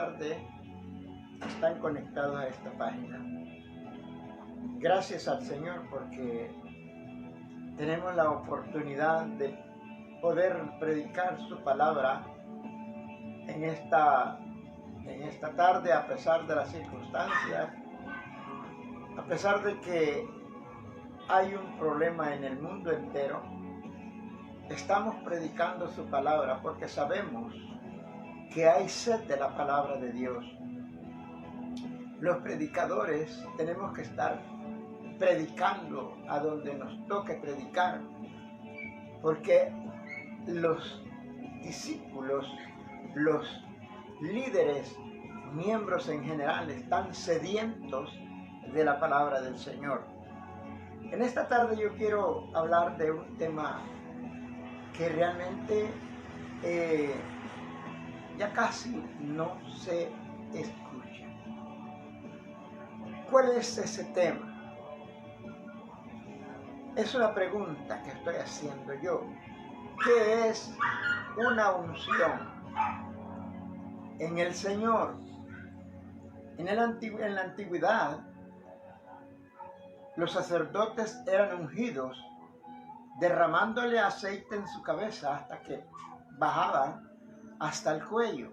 tarde están conectados a esta página. Gracias al Señor porque tenemos la oportunidad de poder predicar su palabra en esta tarde, a pesar de las circunstancias, a pesar de que hay un problema en el mundo entero. Estamos predicando su palabra porque sabemos que hay sed de la palabra de Dios. Los predicadores tenemos que estar predicando a donde nos toque predicar, porque los discípulos, los líderes, miembros en general, están sedientos de la palabra del Señor. En esta tarde yo quiero hablar de un tema que realmente ya casi no se escucha. ¿Cuál es ese tema? Es una pregunta que estoy haciendo yo. ¿Qué es una unción? En el Señor, en la antigüedad, los sacerdotes eran ungidos, derramándole aceite en su cabeza hasta que bajaban hasta el cuello.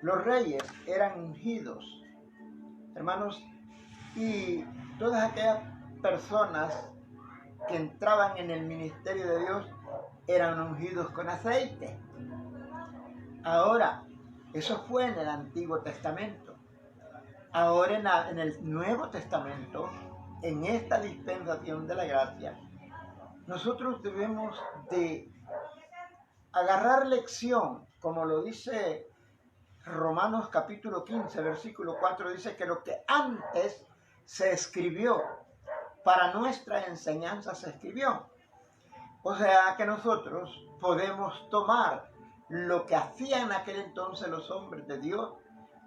Los reyes eran ungidos, hermanos, y todas aquellas personas que entraban en el ministerio de Dios eran ungidos con aceite. Ahora, eso fue en el Antiguo Testamento. Ahora en el Nuevo Testamento, en esta dispensación de la gracia, nosotros debemos de agarrar lección, como lo dice Romanos capítulo 15, versículo 4, dice que lo que antes se escribió, para nuestra enseñanza se escribió. O sea que nosotros podemos tomar lo que hacían en aquel entonces los hombres de Dios,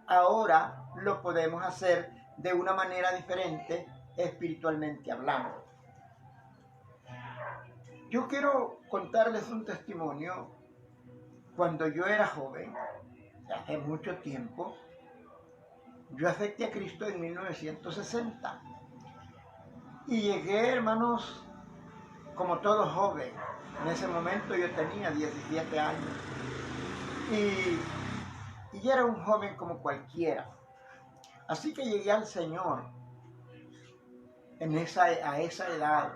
ahora lo podemos hacer de una manera diferente, espiritualmente hablando. Yo quiero contarles un testimonio. Cuando yo era joven, hace mucho tiempo, yo acepté a Cristo en 1960. Y llegué, hermanos, como todo joven. En ese momento yo tenía 17 años. Y era un joven como cualquiera. Así que llegué al Señor a esa edad,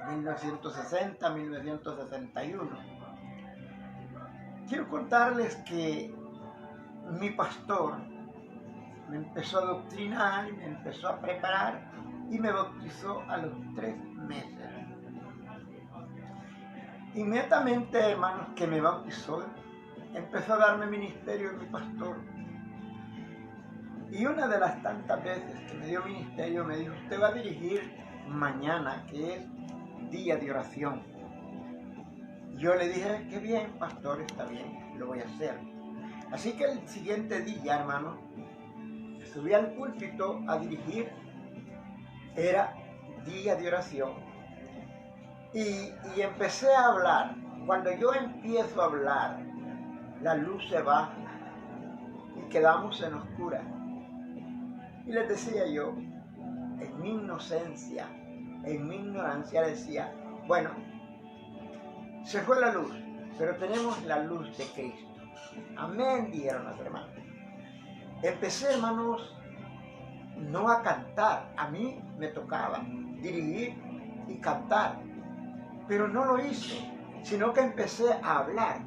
1960, 1961. Quiero contarles que mi pastor me empezó a adoctrinar y me empezó a preparar y me bautizó a los 3 meses. Inmediatamente, hermanos, que me bautizó, empezó a darme ministerio mi pastor. Y una de las tantas veces que me dio ministerio me dijo: usted va a dirigir mañana, que es día de oración. Yo le dije: qué bien, pastor, está bien, lo voy a hacer. Así que el siguiente día, hermano, subí al púlpito a dirigir. Era día de oración. Y empecé a hablar. Cuando yo empiezo a hablar, la luz se baja y quedamos en oscuras. Y les decía yo, en mi inocencia, en mi ignorancia, decía: bueno, se fue la luz, pero tenemos la luz de Cristo. Amén, dijeron las hermanas. Empecé, hermanos, no a cantar. A mí me tocaba dirigir y cantar, pero no lo hice, sino que empecé a hablar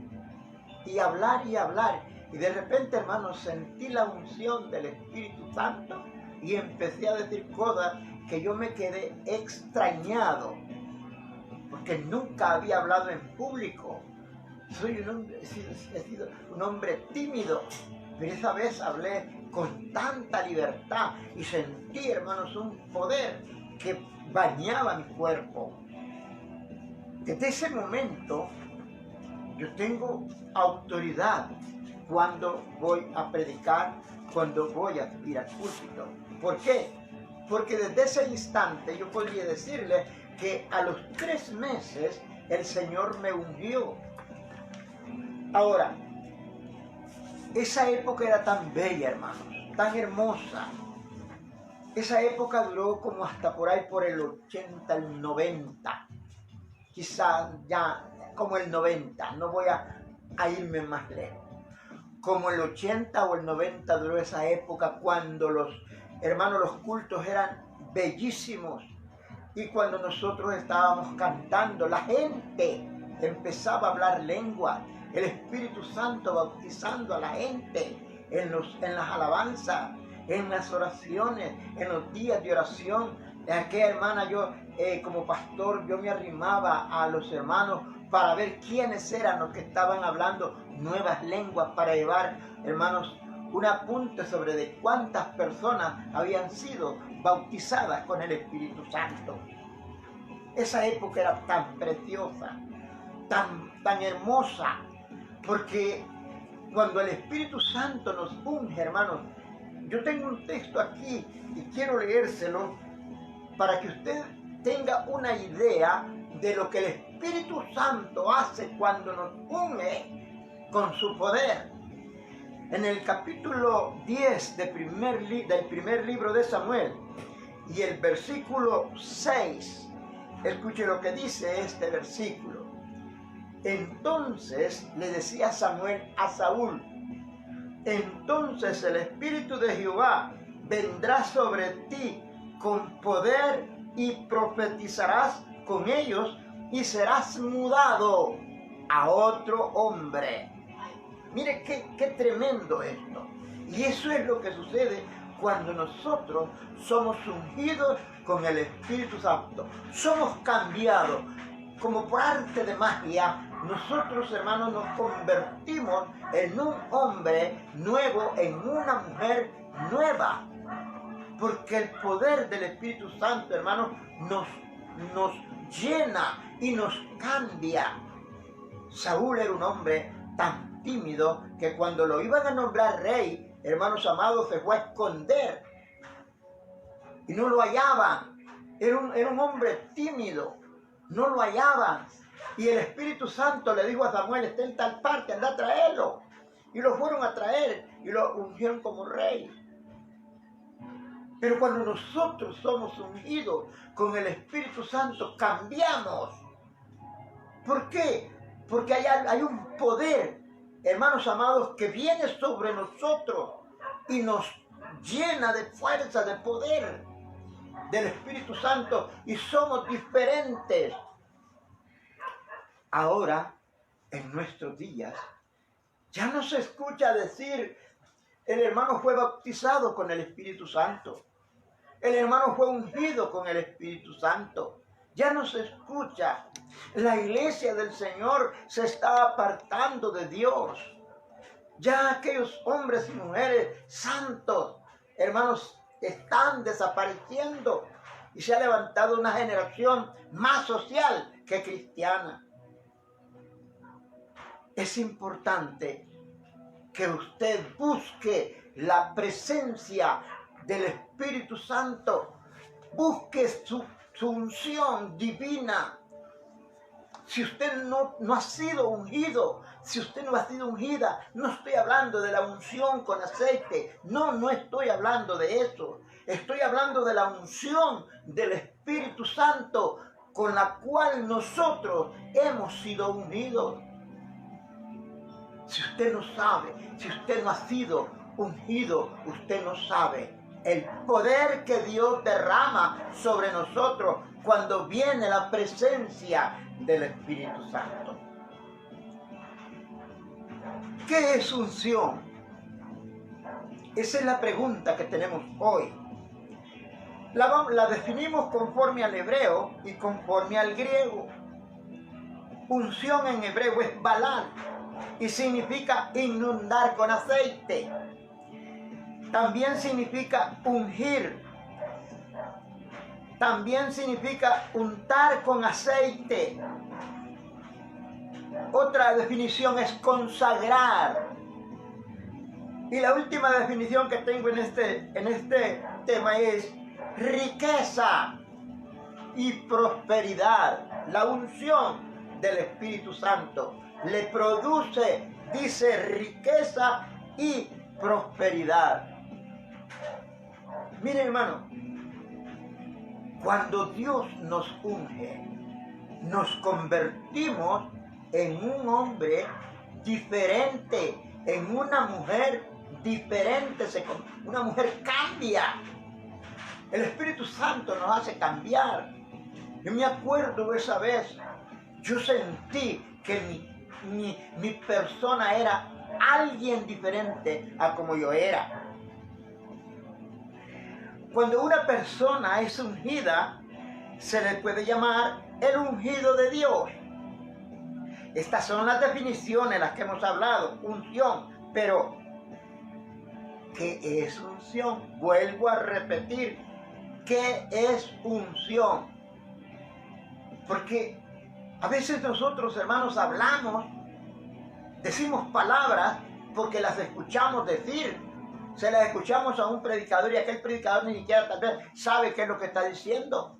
y hablar y hablar. Y de repente, hermanos, sentí la unción del Espíritu Santo y empecé a decir cosas que yo me quedé extrañado, porque nunca había hablado en público. He sido un hombre tímido, pero esa vez hablé con tanta libertad y sentí, hermanos, un poder que bañaba mi cuerpo. Desde ese momento yo tengo autoridad cuando voy a predicar, cuando voy a subir al púlpito. ¿Por qué? Porque desde ese instante yo podría decirle que a los 3 meses el Señor me ungió. Ahora, Esa época era tan bella, hermanos, tan hermosa. Esa época duró como hasta por ahí, por el 80, el 90. Quizás ya como el 90, no voy a irme más lejos. Como el 80 o el 90 duró esa época cuando los hermanos, los cultos eran bellísimos. Y cuando nosotros estábamos cantando, la gente empezaba a hablar lengua. El Espíritu Santo bautizando a la gente en las alabanzas, en las oraciones, en los días de oración. Aquella hermana, yo como pastor, yo me arrimaba a los hermanos para ver quiénes eran los que estaban hablando nuevas lenguas, para llevar, hermanos, un apunte sobre de cuántas personas habían sido bautizadas con el Espíritu Santo. Esa época era tan preciosa, tan hermosa, porque cuando el Espíritu Santo nos unge, hermanos, yo tengo un texto aquí y quiero leérselo para que usted tenga una idea de lo que el Espíritu Santo hace cuando nos une con su poder. En el capítulo 10 del primer libro de Samuel y el versículo 6, escuche lo que dice este versículo. Entonces le decía Samuel a Saúl: entonces el Espíritu de Jehová vendrá sobre ti con poder y profetizarás con ellos y serás mudado a otro hombre. Mire qué tremendo esto. Y eso es lo que sucede cuando nosotros somos ungidos con el Espíritu Santo. Somos cambiados como por arte de magia. Nosotros, hermanos, nos convertimos en un hombre nuevo, en una mujer nueva. Porque el poder del Espíritu Santo, hermanos, nos llena y nos cambia. Saúl era un hombre tan tímido que cuando lo iban a nombrar rey, hermanos amados, se fue a esconder y no lo hallaban. Era un hombre tímido, no lo hallaban. Y el Espíritu Santo le dijo a Samuel: está en tal parte, anda a traerlo. Y lo fueron a traer y lo ungieron como rey. Pero cuando nosotros somos ungidos con el Espíritu Santo, cambiamos. ¿Por qué? Porque hay un poder, hermanos amados, que viene sobre nosotros y nos llena de fuerza, de poder del Espíritu Santo, y somos diferentes. Ahora, en nuestros días, ya no se escucha decir: el hermano fue bautizado con el Espíritu Santo, el hermano fue ungido con el Espíritu Santo. Ya no se escucha. La iglesia del Señor se está apartando de Dios. Ya aquellos hombres y mujeres santos, hermanos, están desapareciendo. Y se ha levantado una generación más social que cristiana. Es importante que usted busque la presencia del Espíritu Santo. Busque su unción divina. Si usted no ha sido ungido, si usted no ha sido ungida, no estoy hablando de la unción con aceite. No estoy hablando de eso. Estoy hablando de la unción del Espíritu Santo con la cual nosotros hemos sido ungidos. Si usted no sabe, si usted no ha sido ungido, usted no sabe el poder que Dios derrama sobre nosotros cuando viene la presencia del Espíritu Santo. ¿Qué es unción? Esa es la pregunta que tenemos hoy. La definimos conforme al hebreo y conforme al griego. Unción en hebreo es balán y significa inundar con aceite. También significa ungir. También significa untar con aceite. Otra definición es consagrar. Y la última definición que tengo en este tema es riqueza y prosperidad. La unción del Espíritu Santo le produce, dice, riqueza y prosperidad. Miren, hermano, cuando Dios nos unge, nos convertimos en un hombre diferente, en una mujer diferente. Una mujer cambia. El Espíritu Santo nos hace cambiar. Yo me acuerdo esa vez, yo sentí que mi persona era alguien diferente a como yo era. Cuando una persona es ungida, se le puede llamar el ungido de Dios. Estas son las definiciones, las que hemos hablado, unción. Pero, ¿qué es unción? Vuelvo a repetir, ¿qué es unción? Porque a veces nosotros, hermanos, hablamos, decimos palabras porque las escuchamos decir. Se las escuchamos a un predicador y aquel predicador ni siquiera tal vez sabe qué es lo que está diciendo.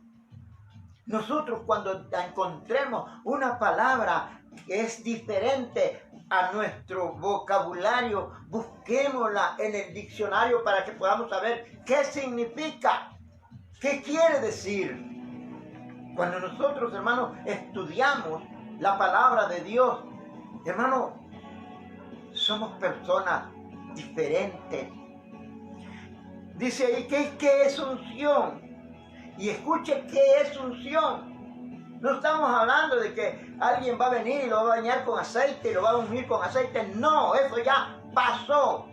Nosotros cuando encontremos una palabra que es diferente a nuestro vocabulario, busquémosla en el diccionario para que podamos saber qué significa, qué quiere decir. Cuando nosotros, hermanos, estudiamos la palabra de Dios, hermanos, somos personas diferentes. Dice ahí, ¿qué es unción? Y escuche, ¿qué es unción? No estamos hablando de que alguien va a venir y lo va a bañar con aceite y lo va a ungir con aceite. No, eso ya pasó.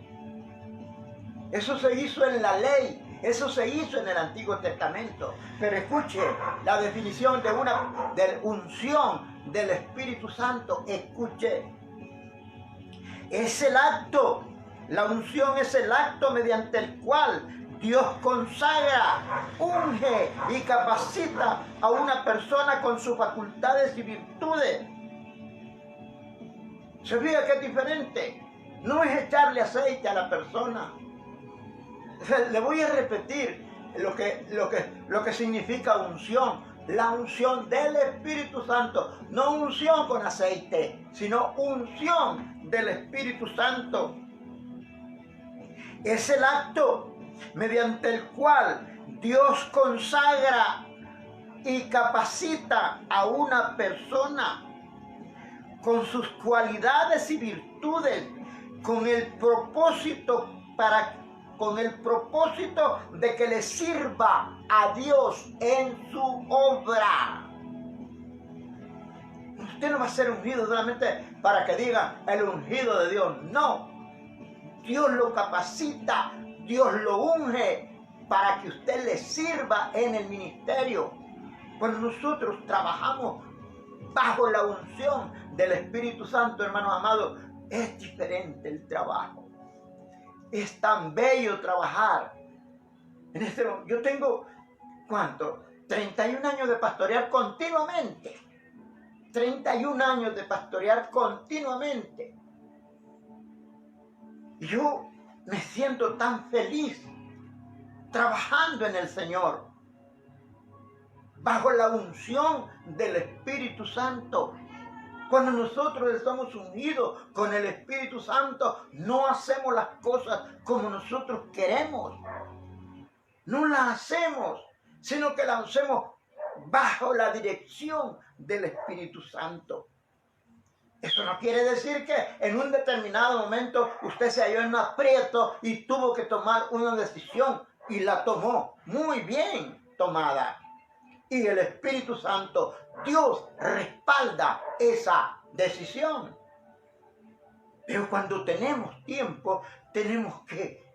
Eso se hizo en la ley. Eso se hizo en el Antiguo Testamento. Pero escuche la definición de unción del Espíritu Santo. Escuche. Es el acto. La unción es el acto mediante el cual Dios consagra, unge y capacita a una persona con sus facultades y virtudes. ¿Se fija que es diferente? No es echarle aceite a la persona. Le voy a repetir lo que significa unción. La unción del Espíritu Santo. No unción con aceite, sino unción del Espíritu Santo. Es el acto mediante el cual Dios consagra y capacita a una persona con sus cualidades y virtudes, con el propósito de que le sirva a Dios en su obra. Usted no va a ser ungido solamente para que diga el ungido de Dios. No. Dios lo capacita, Dios lo unge para que usted le sirva en el ministerio. Cuando nosotros trabajamos bajo la unción del Espíritu Santo, hermanos amados, es diferente el trabajo. Es tan bello trabajar. Yo tengo, ¿cuánto? 31 años de pastorear continuamente. 31 años de pastorear continuamente. Yo me siento tan feliz trabajando en el Señor, bajo la unción del Espíritu Santo. Cuando nosotros estamos unidos con el Espíritu Santo, no hacemos las cosas como nosotros queremos. No las hacemos, sino que las hacemos bajo la dirección del Espíritu Santo. Eso no quiere decir que en un determinado momento usted se halló en un aprieto y tuvo que tomar una decisión y la tomó muy bien tomada. Y el Espíritu Santo, Dios respalda esa decisión. Pero cuando tenemos tiempo, tenemos que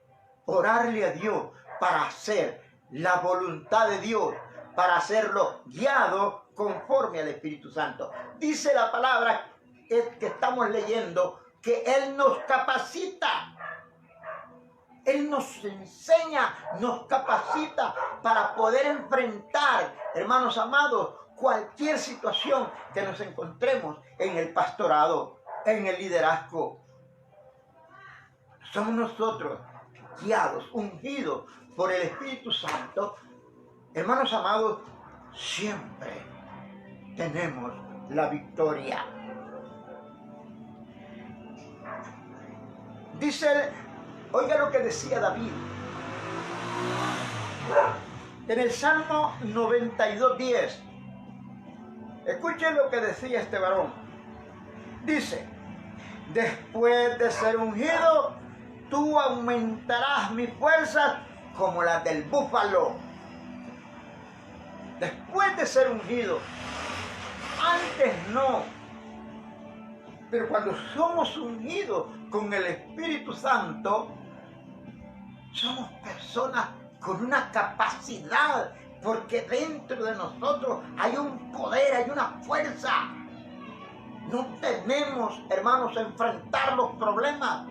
orarle a Dios para hacer la voluntad de Dios, para hacerlo guiado conforme al Espíritu Santo. Dice la palabra que estamos leyendo, que Él nos capacita. Él nos enseña, nos capacita para poder enfrentar, hermanos amados, cualquier situación que nos encontremos en el pastorado, en el liderazgo. Somos nosotros guiados, ungidos por el Espíritu Santo. Hermanos amados, siempre tenemos la victoria. Dice, oiga lo que decía David. En el Salmo 92:10. Escuchen lo que decía este varón. Dice, después de ser ungido, tú aumentarás mis fuerzas como las del búfalo. Después de ser ungido. Antes no. Pero cuando somos ungidos con el Espíritu Santo, somos personas con una capacidad, porque dentro de nosotros hay un poder, hay una fuerza. No tenemos, hermanos, enfrentar los problemas.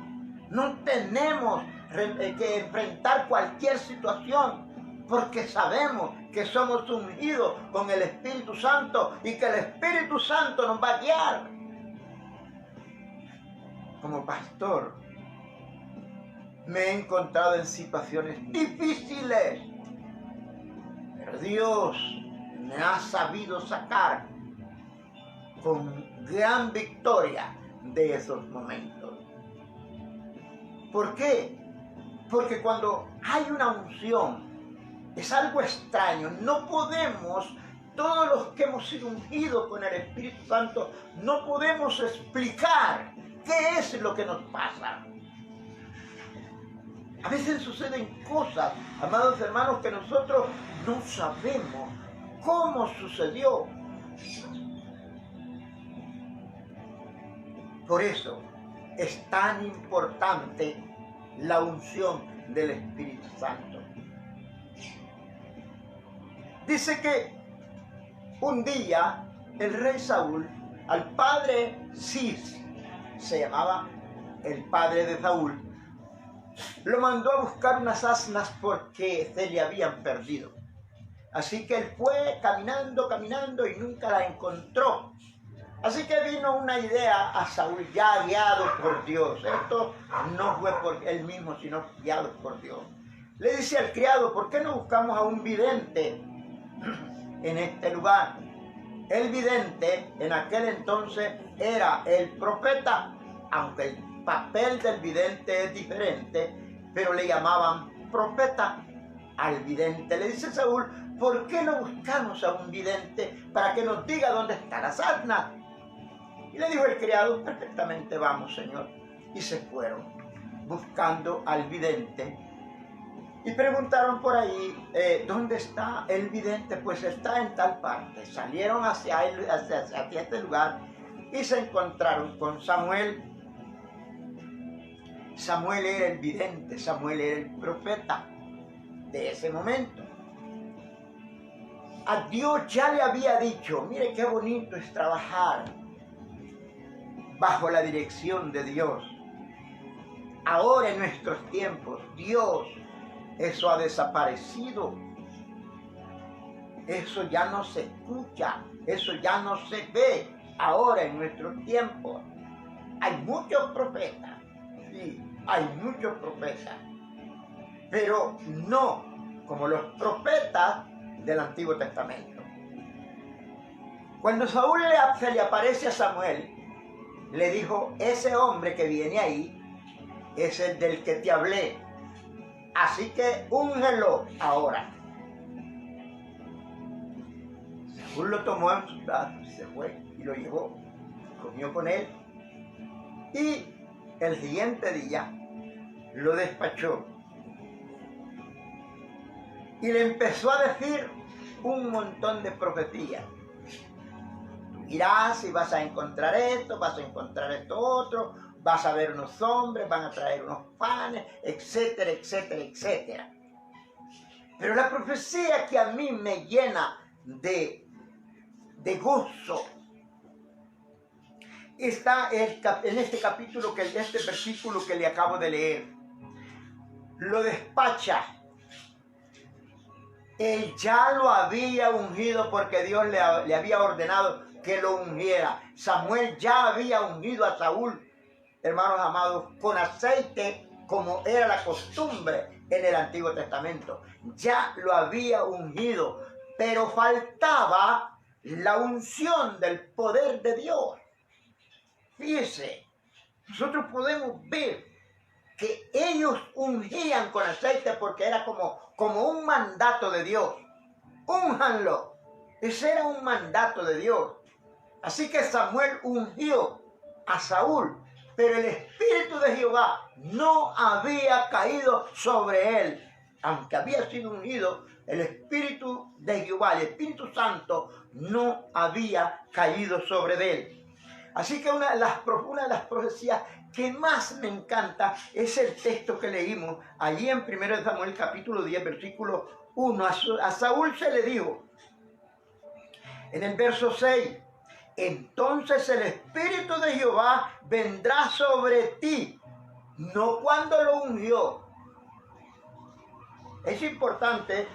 No tenemos que enfrentar cualquier situación, porque sabemos que somos ungidos con el Espíritu Santo y que el Espíritu Santo nos va a guiar. Como pastor, me he encontrado en situaciones difíciles, pero Dios me ha sabido sacar con gran victoria de esos momentos. ¿Por qué? Porque cuando hay una unción, es algo extraño. No podemos, todos los que hemos sido ungidos con el Espíritu Santo, no podemos explicar qué es lo que nos pasa. A veces suceden cosas, amados hermanos, que nosotros no sabemos cómo sucedió. Por eso es tan importante la unción del Espíritu Santo. Dice que un día el rey Saúl, al padre Cis, se llamaba el padre de Saúl, lo mandó a buscar unas asnas porque se le habían perdido. Así que él fue caminando y nunca la encontró. Así que vino una idea a Saúl, ya guiado por Dios. Esto no fue por él mismo, sino guiado por Dios. Le dice al criado, ¿por qué no buscamos a un vidente en este lugar? El vidente en aquel entonces era el profeta, aunque el papel del vidente es diferente, pero le llamaban profeta al vidente. Le dice Saúl, ¿por qué no buscamos a un vidente para que nos diga dónde está la asna? Y le dijo el criado, perfectamente, vamos, señor. Y se fueron buscando al vidente. Y preguntaron por ahí, ¿dónde está el vidente? Pues está en tal parte. Salieron hacia este lugar y se encontraron con Samuel. Samuel era el vidente, Samuel era el profeta de ese momento. A Dios ya le había dicho, mire qué bonito es trabajar bajo la dirección de Dios. Ahora en nuestros tiempos, Dios, eso ha desaparecido. Eso ya no se escucha, eso ya no se ve ahora en nuestros tiempos. Hay muchos profetas, sí, hay muchos profetas, pero no como los profetas del Antiguo Testamento. Cuando Saúl se le aparece a Samuel, le dijo, ese hombre que viene ahí es el del que te hablé, así que úngelo ahora. Saúl lo tomó en sus brazos, se fue y lo llevó, comió con él, y el siguiente día lo despachó y le empezó a decir un montón de profecías. Irás y vas a encontrar esto, vas a encontrar esto otro, vas a ver unos hombres, van a traer unos panes, etcétera, etcétera, etcétera. Pero la profecía que a mí me llena de gozo está en este capítulo, este versículo que le acabo de leer. Lo despacha. Él ya lo había ungido porque Dios le había ordenado que lo ungiera. Samuel ya había ungido a Saúl, hermanos amados, con aceite, como era la costumbre en el Antiguo Testamento. Ya lo había ungido, pero faltaba la unción del poder de Dios. Fíjese, nosotros podemos ver que ellos ungían con aceite porque era como un mandato de Dios. Únjanlo. Ese era un mandato de Dios. Así que Samuel ungió a Saúl, pero el Espíritu de Jehová no había caído sobre él. Aunque había sido ungido, el Espíritu de Jehová, el Espíritu Santo, no había caído sobre él. Así que una de las profecías que más me encanta es el texto que leímos allí en 1 Samuel capítulo 10, versículo 1. A Saúl se le dijo, en el verso 6, entonces el Espíritu de Jehová vendrá sobre ti, no cuando lo ungió. Es importante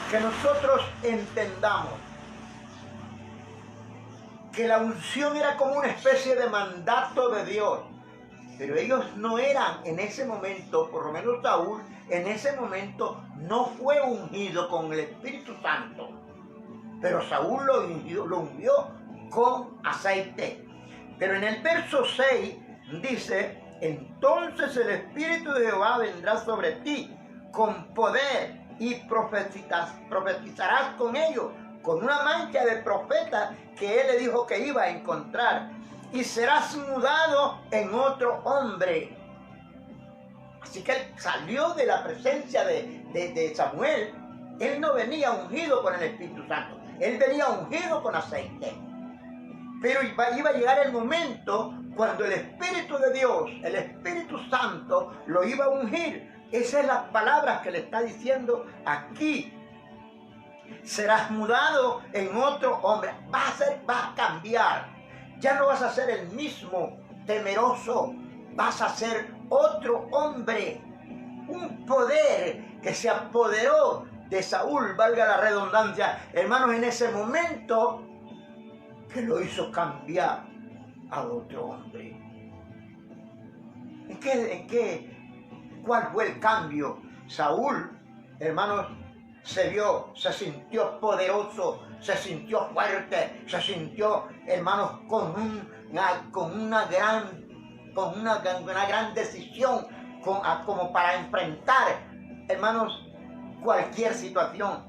que nosotros entendamos que la unción era como una especie de mandato de Dios, pero ellos no eran en ese momento, por lo menos Saúl, en ese momento no fue ungido con el Espíritu Santo, pero Saúl lo ungió con aceite. Pero en el verso 6 dice, entonces el Espíritu de Jehová vendrá sobre ti con poder y profetizarás con ellos, con una mancha de profeta que él le dijo que iba a encontrar, y serás mudado en otro hombre. Así que él salió de la presencia de Samuel. Él no venía ungido con el Espíritu Santo, él venía ungido con aceite. Pero iba a llegar el momento cuando el Espíritu de Dios, el Espíritu Santo, lo iba a ungir. Esas son las palabras que le está diciendo aquí. Serás mudado en otro hombre. Vas a cambiar. Ya no vas a ser el mismo temeroso. Vas a ser otro hombre. Un poder que se apoderó de Saúl, valga la redundancia, hermanos, en ese momento que lo hizo cambiar a otro hombre. ¿Cuál fue el cambio? Saúl, hermanos, se sintió poderoso, se sintió fuerte, se sintió, hermanos, con una gran decisión, como para enfrentar, hermanos, cualquier situación.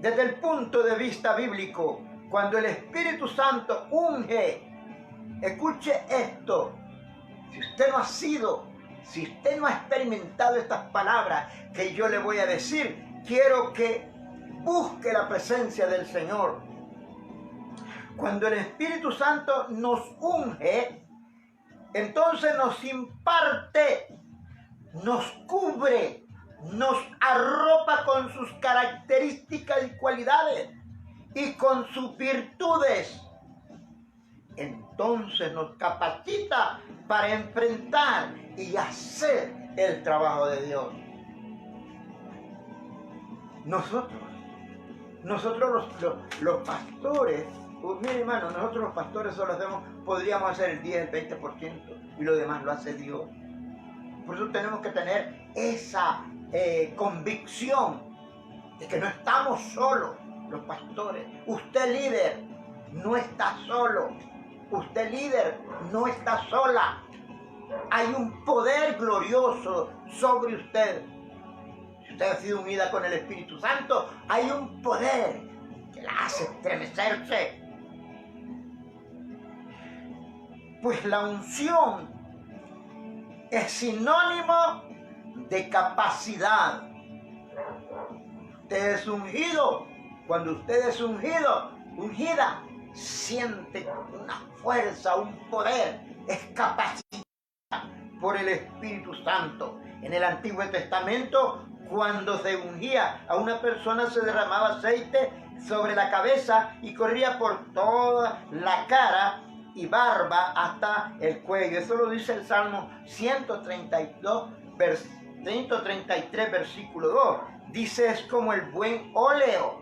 Desde el punto de vista bíblico, cuando el Espíritu Santo unge, escuche esto, si usted no ha experimentado estas palabras que yo le voy a decir, quiero que busque la presencia del Señor. Cuando el Espíritu Santo nos unge, entonces nos imparte, nos cubre, nos arropa con sus características y cualidades y con sus virtudes. Entonces nos capacita para enfrentar y hacer el trabajo de Dios. Nosotros los pastores, mire hermano, nosotros los pastores solo podríamos hacer el 10, el 20% y lo demás lo hace Dios. Por eso tenemos que tener esa convicción de que no estamos solos los pastores. Usted líder no está solo. Usted líder no está sola. Hay un poder glorioso sobre usted. Si usted ha sido unida con el Espíritu Santo, hay un poder que la hace estremecerse. Pues la unción es sinónimo de capacidad. Usted es ungido. Cuando usted es ungida, siente una fuerza, un poder, es capacitada por el Espíritu Santo. En el Antiguo Testamento, cuando se ungía a una persona, se derramaba aceite sobre la cabeza y corría por toda la cara y barba hasta el cuello. Eso lo dice el Salmo 133, versículo 2. Dice, es como el buen óleo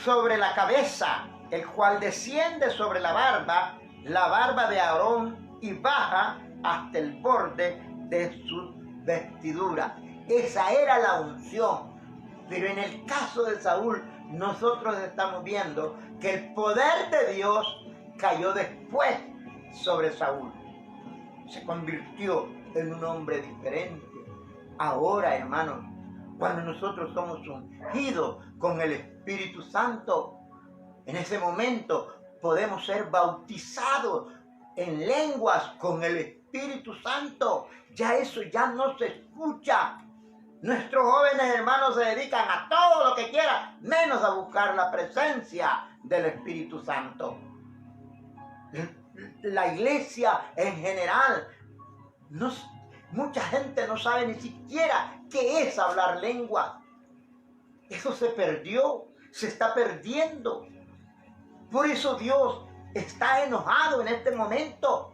sobre la cabeza, el cual desciende sobre la barba de Aarón, y baja hasta el borde de su vestidura. Esa era la unción. Pero en el caso de Saúl, nosotros estamos viendo que el poder de Dios cayó después sobre Saúl. Se convirtió en un hombre diferente. Ahora, hermanos, cuando nosotros somos ungidos con el Espíritu Santo, en ese momento podemos ser bautizados en lenguas con el Espíritu Santo. Ya eso ya no se escucha. Nuestros jóvenes hermanos se dedican a todo lo que quieran, menos a buscar la presencia del Espíritu Santo. La iglesia en general, mucha gente no sabe ni siquiera qué es hablar lengua. Eso se perdió, se está perdiendo. Por eso Dios está enojado en este momento,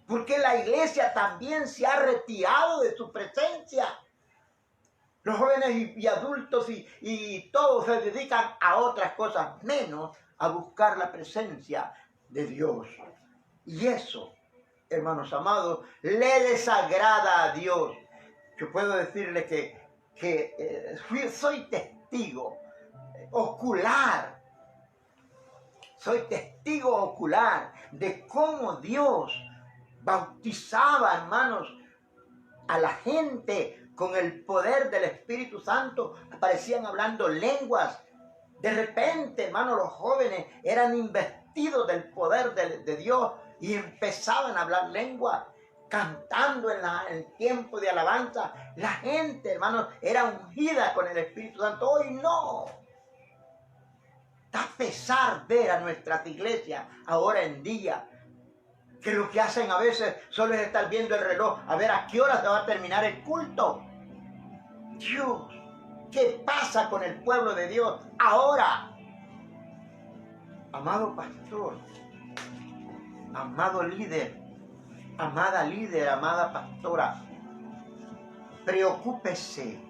porque la iglesia también se ha retirado de su presencia. Los jóvenes y adultos y todos se dedican a otras cosas, menos a buscar la presencia de Dios. Y eso, hermanos amados, le desagrada a Dios. Yo puedo decirle que soy testigo ocular. Soy testigo ocular de cómo Dios bautizaba, hermanos, a la gente con el poder del Espíritu Santo. Aparecían hablando lenguas. De repente, hermanos, los jóvenes eran investidos del poder de Dios y empezaban a hablar lenguas, cantando en el tiempo de alabanza. La gente, hermanos, era ungida con el Espíritu Santo. Hoy no. Da pesar ver a nuestras iglesias ahora en día, que lo que hacen a veces solo es estar viendo el reloj, a ver a qué hora se va a terminar el culto. Dios, ¿qué pasa con el pueblo de Dios ahora? Amado pastor, amado líder, amada pastora, preocúpese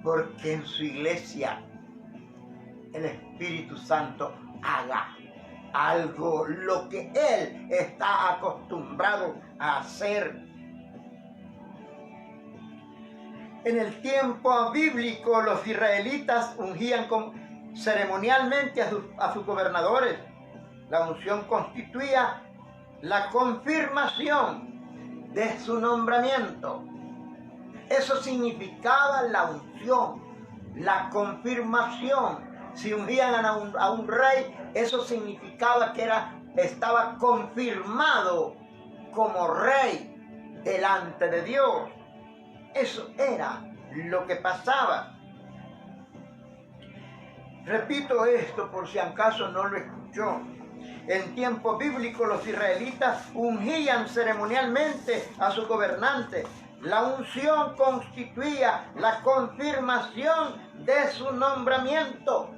porque en su iglesia el Espíritu Santo haga algo, lo que Él está acostumbrado a hacer. En el tiempo bíblico, los israelitas ungían ceremonialmente a sus gobernadores. La unción constituía la confirmación de su nombramiento. Eso significaba la unción, la confirmación. Si ungían a un rey, eso significaba que estaba confirmado como rey delante de Dios. Eso era lo que pasaba. Repito esto por si acaso no lo escuchó. En tiempo bíblico los israelitas ungían ceremonialmente a su gobernante. La unción constituía la confirmación de su nombramiento.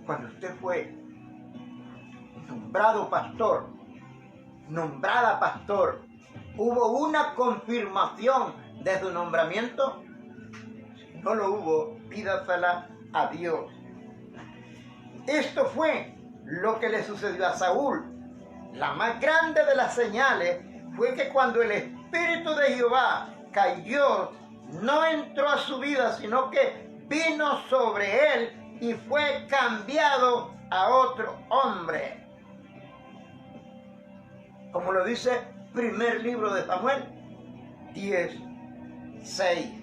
Cuando usted fue nombrado pastor, nombrada pastor, ¿hubo una confirmación de su nombramiento? Si no lo hubo, pídasela a Dios. Esto fue lo que le sucedió a Saúl. La más grande de las señales fue que cuando el Espíritu de Jehová cayó, no entró a su vida, sino que vino sobre él y fue cambiado a otro hombre. Como lo dice primer libro de Samuel 10:6.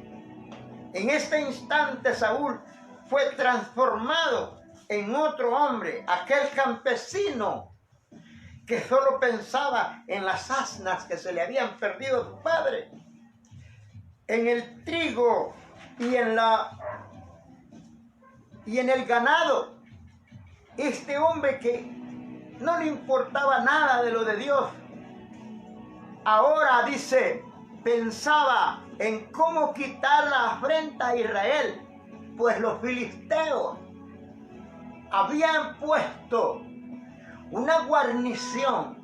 En este instante Saúl fue transformado en otro hombre, aquel campesino que solo pensaba en las asnas que se le habían perdido a su padre, en el trigo y en el ganado. Este hombre que no le importaba nada de lo de Dios, ahora dice, pensaba en cómo quitar la afrenta a Israel, pues los filisteos habían puesto una guarnición,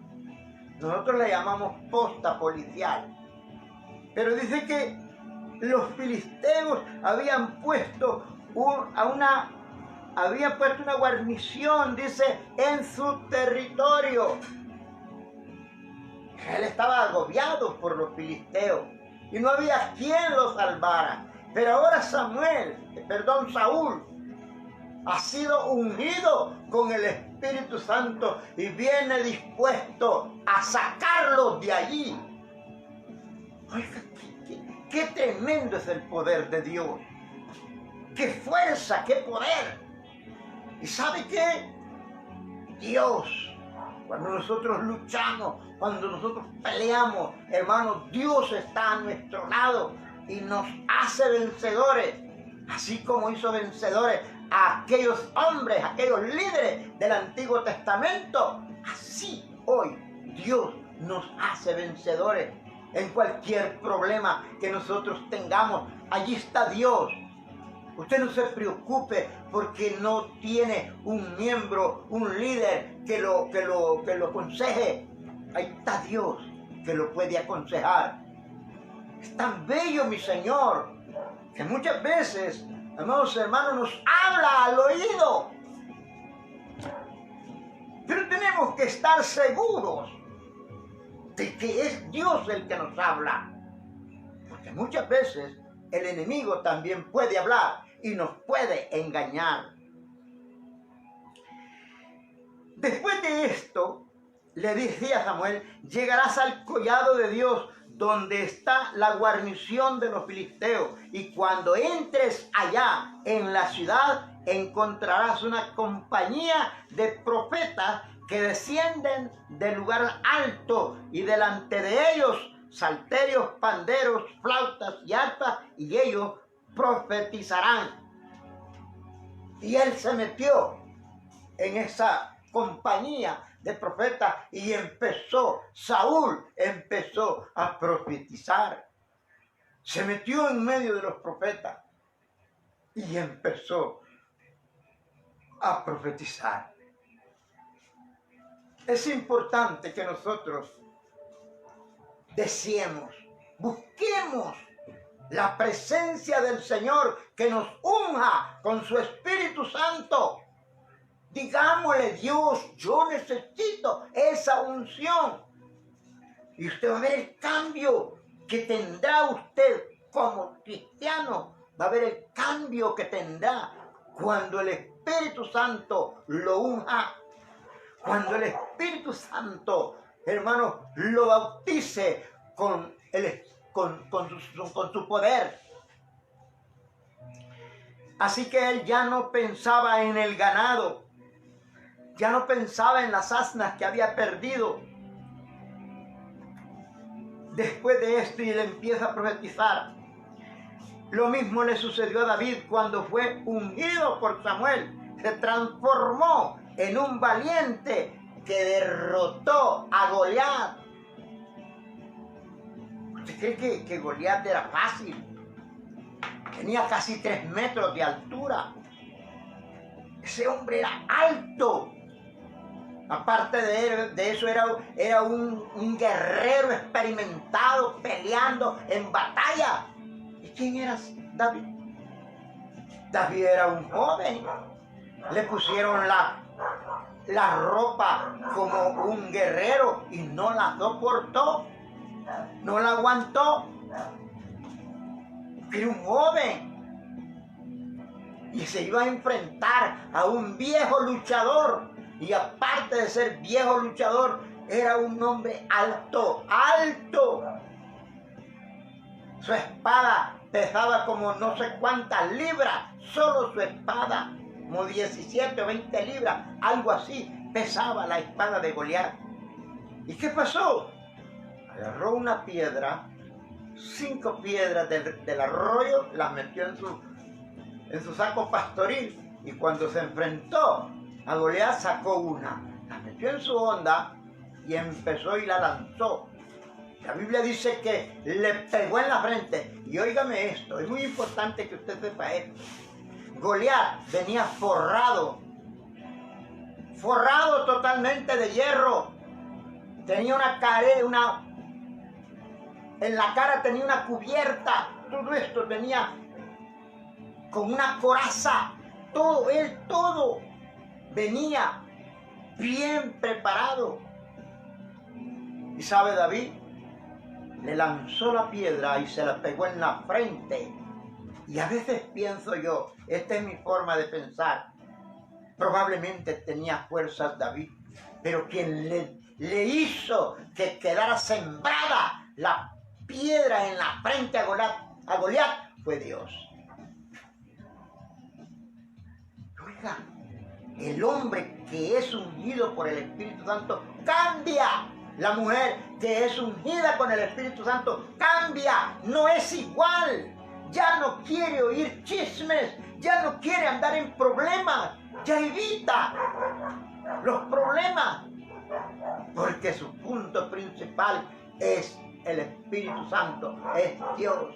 nosotros le llamamos posta policial, pero dice que los filisteos habían puesto una guarnición, dice, en su territorio. Él estaba agobiado por los filisteos y no había quien lo salvara. Pero ahora Saúl ha sido ungido con el Espíritu Santo y viene dispuesto a sacarlos de allí. Oiga, qué tremendo es el poder de Dios. Qué fuerza, qué poder. ¿Y sabe qué? Dios, cuando nosotros luchamos, cuando nosotros peleamos, hermanos, Dios está a nuestro lado y nos hace vencedores, así como hizo vencedores a aquellos hombres, a aquellos líderes del Antiguo Testamento. Así hoy Dios nos hace vencedores en cualquier problema que nosotros tengamos. Allí está Dios. Usted no se preocupe porque no tiene un miembro, un líder que lo aconseje. Ahí está Dios que lo puede aconsejar. Es tan bello, mi Señor, que muchas veces, amados hermanos, nos habla al oído. Pero tenemos que estar seguros de que es Dios el que nos habla. Porque muchas veces el enemigo también puede hablar y nos puede engañar. Después de esto, le decía a Samuel, llegarás al collado de Dios, donde está la guarnición de los filisteos, y cuando entres allá en la ciudad, encontrarás una compañía de profetas que descienden del lugar alto, y delante de ellos salterios, panderos, flautas y arpas, y ellos profetizarán. Y él se metió en esa compañía de profetas y Saúl empezó a profetizar. Se metió en medio de los profetas y empezó a profetizar. Es importante que nosotros deseemos, busquemos la presencia del Señor, que nos unja con su Espíritu Santo. Digámosle, Dios, yo necesito esa unción. Y usted va a ver el cambio que tendrá usted como cristiano. Va a ver el cambio que tendrá cuando el Espíritu Santo lo unja. Cuando el Espíritu Santo, hermano, lo bautice con su poder. Así que él ya no pensaba en el ganado, ya no pensaba en las asnas que había perdido. Después de esto, y él empieza a profetizar. Lo mismo le sucedió a David cuando fue ungido por Samuel. Se transformó en un valiente que derrotó a Goliat. ¿Usted cree que Goliat era fácil? Tenía casi 3 metros de altura. Ese hombre era alto. Aparte de eso, era un guerrero experimentado peleando en batalla. ¿Y quién era David? David era un joven. Le pusieron la ropa como un guerrero y no la soportó, no la aguantó. Era un joven y se iba a enfrentar a un viejo luchador, y aparte de ser viejo luchador, era un hombre alto. Su espada pesaba como no sé cuántas libras, solo su espada, como 17 o 20 libras, algo así, pesaba la espada de Goliat. ¿Y qué pasó? Agarró una piedra, 5 piedras del arroyo, las metió en su saco pastoril, y cuando se enfrentó a Goliat sacó una, la metió en su honda y empezó y la lanzó. La Biblia dice que le pegó en la frente. Y óigame esto, es muy importante que usted sepa esto. Goliat venía forrado totalmente de hierro. Tenía en la cara tenía una cubierta. Todo esto venía con una coraza. Todo venía bien preparado. ¿Y sabe David? Le lanzó la piedra y se la pegó en la frente. Y a veces pienso yo, esta es mi forma de pensar, Probablemente tenía fuerzas David, pero quien le hizo que quedara sembrada la piedra en la frente a Goliat fue Dios. Oiga, el hombre que es ungido por el Espíritu Santo cambia. La mujer que es ungida con el Espíritu Santo cambia, no es igual. Ya no quiere oír chismes, ya no quiere andar en problemas, ya evita los problemas, porque su punto principal es el Espíritu Santo, es Dios.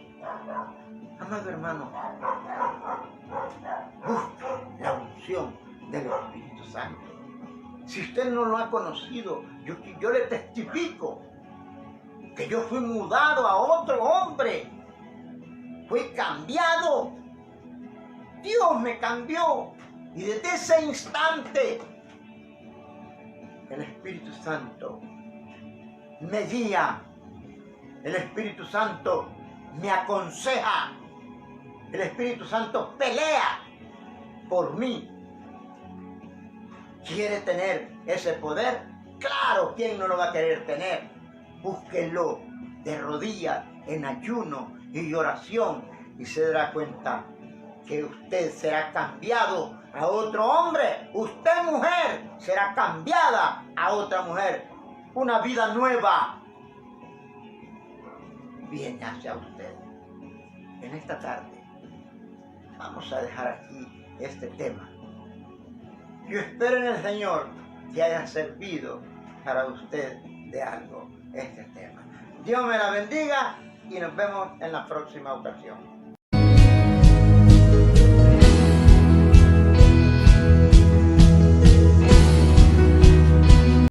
Amado hermano, busque la unción del Espíritu Santo. Si usted no lo ha conocido, yo le testifico que yo fui mudado a otro hombre. Fui cambiado. Dios me cambió. Y desde ese instante, el Espíritu Santo me guía. El Espíritu Santo me aconseja. El Espíritu Santo pelea por mí. ¿Quiere tener ese poder? Claro, ¿quién no lo va a querer tener? Búsquenlo de rodillas, en ayuno y oración, y se dará cuenta que usted será cambiado a otro hombre. Usted, mujer, será cambiada a otra mujer. Una vida nueva viene hacia usted. En esta tarde vamos a dejar aquí este tema. Yo espero en el Señor que haya servido para usted de algo este tema. Dios me la bendiga y nos vemos en la próxima ocasión.